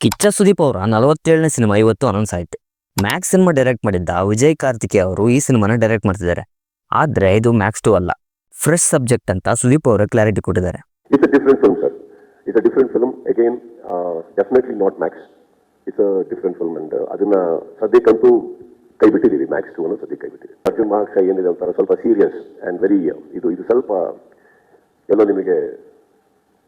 ಕಿಚ್ಚ ಸುದೀಪ್ ಅವರ 47ನೇ ಸಿನಿಮಾ ಇವತ್ತು ಅನೌನ್ಸ್ ಆಯ್ತು. ಮ್ಯಾಕ್ಸ್ ಸಿನಿಮಾ ಡೈರೆಕ್ಟ್ ಮಾಡಿದ್ದ ವಿಜಯ್ ಕಾರ್ತಿಕೇಯ ಅವರು ಈ ಸಿನಿಮಾನ ಡೈರೆಕ್ಟ್ ಮಾಡ್ತಿದ್ದಾರೆ. ಆದ್ರೆ ಇದು ಮ್ಯಾಕ್ಸ್ 2 ಅಲ್ಲ, ಫ್ರೆಶ್ ಸಬ್ಜೆಕ್ಟ್ ಅಂತ ಸುದೀಪ್ ಅವರು ಕ್ಲಾರಿಟಿ ಕೊಟ್ಟಿದ್ದಾರೆ. It's a different film, sir. It's a different film. Again, definitely not Max. It's a different film and ಅದನ್ನ ಸದ್ಯಕ್ಕಂತೂ ಕೈ ಬಿಟ್ಟಿದ್ದೀವಿ. ಮ್ಯಾಕ್ಸ್ 2 ಅನ್ನು ಸದ್ಯಕ್ಕೆ ಕೈ ಬಿಟ್ಟಿದ್ದೀವಿ. ಅರ್ಜುನ್ ಮಾರ್ಕ್ಸ್ ಏನಿದೆ ಒಂಥರ ಸ್ವಲ್ಪ ಸೀರಿಯಸ್ ಆ್ಯಂಡ್ ವೆರಿ ಇದು ಸ್ವಲ್ಪ ಎಲ್ಲೋ ನಿಮಗೆ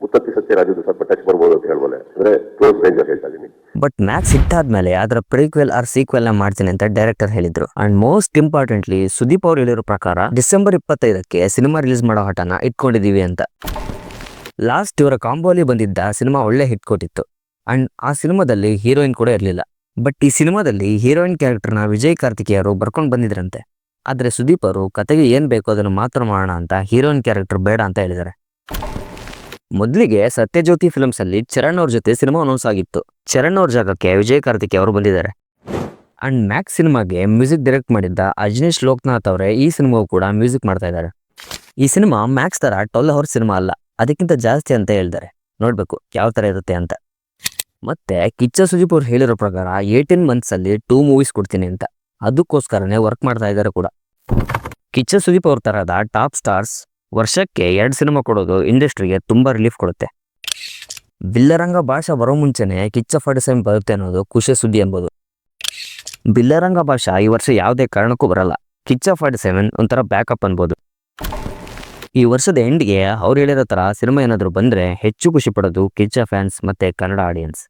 ಮುತ್ತತ್ತಿ ಸತ್ಯರಾಜದು ಸ್ವಲ್ಪ ಟಚ್ ಬರ್ಬೋದು ಅಂತ ಹೇಳ್ಬೋಲೆ, ಅಂದ್ರೆ ಕ್ಲೋಸ್ ರೇಂಜ್ ಅಂತ ಹೇಳ್ತಾ ಇದ್ದೀನಿ. ಬಟ್ ಮ್ಯಾಕ್ಸ್ ಹಿಟ್ ಆದ್ಮೇಲೆ ಅದರ ಪ್ರಿಕ್ವೆಲ್ ಆರ್ ಸೀಕ್ವೆಲ್ ನ ಮಾಡ್ತೀನಿ ಅಂತ ಡೈರೆಕ್ಟರ್ ಹೇಳಿದ್ರು. ಅಂಡ್ ಮೋಸ್ಟ್ ಇಂಪಾರ್ಟೆಂಟ್ಲಿ ಸುದೀಪ್ ಅವರು ಹೇಳಿರೋ ಪ್ರಕಾರ ಡಿಸೆಂಬರ್ 25ಕ್ಕೆ ಸಿನಿಮಾ ರಿಲೀಸ್ ಮಾಡೋ ಹಠನ ಇಟ್ಕೊಂಡಿದೀವಿ ಅಂತ. ಲಾಸ್ಟ್ ಇವರ ಕಾಂಬೋಲಿ ಬಂದಿದ್ದ ಸಿನಿಮಾ ಒಳ್ಳೆ ಹಿಟ್ ಕೊಟ್ಟಿತ್ತು. ಅಂಡ್ ಆ ಸಿನಿಮಾದಲ್ಲಿ ಹೀರೋಯಿನ್ ಕೂಡ ಇರಲಿಲ್ಲ. ಬಟ್ ಈ ಸಿನಿಮಾದಲ್ಲಿ ಹೀರೋಯಿನ್ ಕ್ಯಾರೆಕ್ಟರ್ನ ವಿಜಯ್ ಕಾರ್ತಿಕೇಯ ಅವರು ಬರ್ಕೊಂಡು ಬಂದಿದ್ರಂತೆ. ಆದ್ರೆ ಸುದೀಪ್ ಅವರು ಕತೆಗೆ ಏನ್ ಬೇಕೋ ಅದನ್ನು ಮಾತ್ರ ಮಾಡೋಣ ಅಂತ ಹೀರೋಯಿನ್ ಕ್ಯಾರೆಕ್ಟರ್ ಬೇಡ ಅಂತ ಹೇಳಿದ್ದಾರೆ. ಮೊದಲಿಗೆ ಸತ್ಯಜ್ಯೋತಿ ಫಿಲ್ಮ್ಸ್ ಅಲ್ಲಿ ಚರಣ್ ಅವ್ರ ಜೊತೆ ಸಿನಿಮಾ ಅನೌನ್ಸ್ ಆಗಿತ್ತು. ಚರಣ್ ಅವ್ರ ಜಾಗಕ್ಕೆ ವಿಜಯ್ ಕಾರ್ತಿಕೇಯ ಅವರು ಬಂದಿದ್ದಾರೆ. ಅಂಡ್ ಮ್ಯಾಕ್ಸ್ ಸಿನಿಮಾಗೆ ಮ್ಯೂಸಿಕ್ ಡೈರೆಕ್ಟ್ ಮಾಡಿದ್ದ ಅಜನೀಶ್ ಲೋಕನಾಥ್ ಅವರೇ ಈ ಸಿನಿಮಾವು ಕೂಡ ಮ್ಯೂಸಿಕ್ ಮಾಡ್ತಾ ಇದ್ದಾರೆ. ಈ ಸಿನಿಮಾ ಮ್ಯಾಕ್ಸ್ ತರ 12 ಅವರ್ ಸಿನಿಮಾ ಅಲ್ಲ, ಅದಕ್ಕಿಂತ ಜಾಸ್ತಿ ಅಂತ ಹೇಳ್ತಾರೆ. ನೋಡ್ಬೇಕು ಯಾವ ತರ ಇರುತ್ತೆ ಅಂತ. ಮತ್ತೆ ಕಿಚ್ಚ ಸುದೀಪ್ ಅವ್ರು ಹೇಳಿರೋ ಪ್ರಕಾರ 18 months ಅಲ್ಲಿ 2 ಮೂವೀಸ್ ಕೊಡ್ತೀನಿ ಅಂತ. ಅದಕ್ಕೋಸ್ಕರನೇ ವರ್ಕ್ ಮಾಡ್ತಾ ಇದ್ದಾರೆ ಕೂಡ. ಕಿಚ್ಚ ಸುದೀಪ್ ಅವ್ರ ತರಹದ ಟಾಪ್ ಸ್ಟಾರ್ಸ್ ವರ್ಷಕ್ಕೆ 2 ಸಿನಿಮಾ ಕೊಡೋದು ಇಂಡಸ್ಟ್ರಿಗೆ ತುಂಬಾ ರಿಲೀಫ್ ಕೊಡುತ್ತೆ. ಬಿಲ್ಲರಂಗ ಭಾಷಾ ಬರೋ ಮುಂಚೆನೆ ಕಿಚ್ಚ 47 ಬರುತ್ತೆ ಅನ್ನೋದು ಖುಷಿ ಸುದ್ದಿ ಎಂಬುದು. ಬಿಲ್ಲರಂಗ ಭಾಷಾ ಈ ವರ್ಷ ಯಾವುದೇ ಕಾರಣಕ್ಕೂ ಬರಲ್ಲ. ಕಿಚ್ಚ 47 ಒಂಥರ ಬ್ಯಾಕಪ್ ಅನ್ಬೋದು. ಈ ವರ್ಷದ ಎಂಡ್ಗೆ ಅವ್ರು ಹೇಳಿರೋ ತರ ಸಿನಿಮಾ ಏನಾದ್ರು ಬಂದ್ರೆ ಹೆಚ್ಚು ಖುಷಿ ಪಡೋದು ಕಿಚ್ಚ ಫ್ಯಾನ್ಸ್ ಮತ್ತೆ ಕನ್ನಡ ಆಡಿಯನ್ಸ್.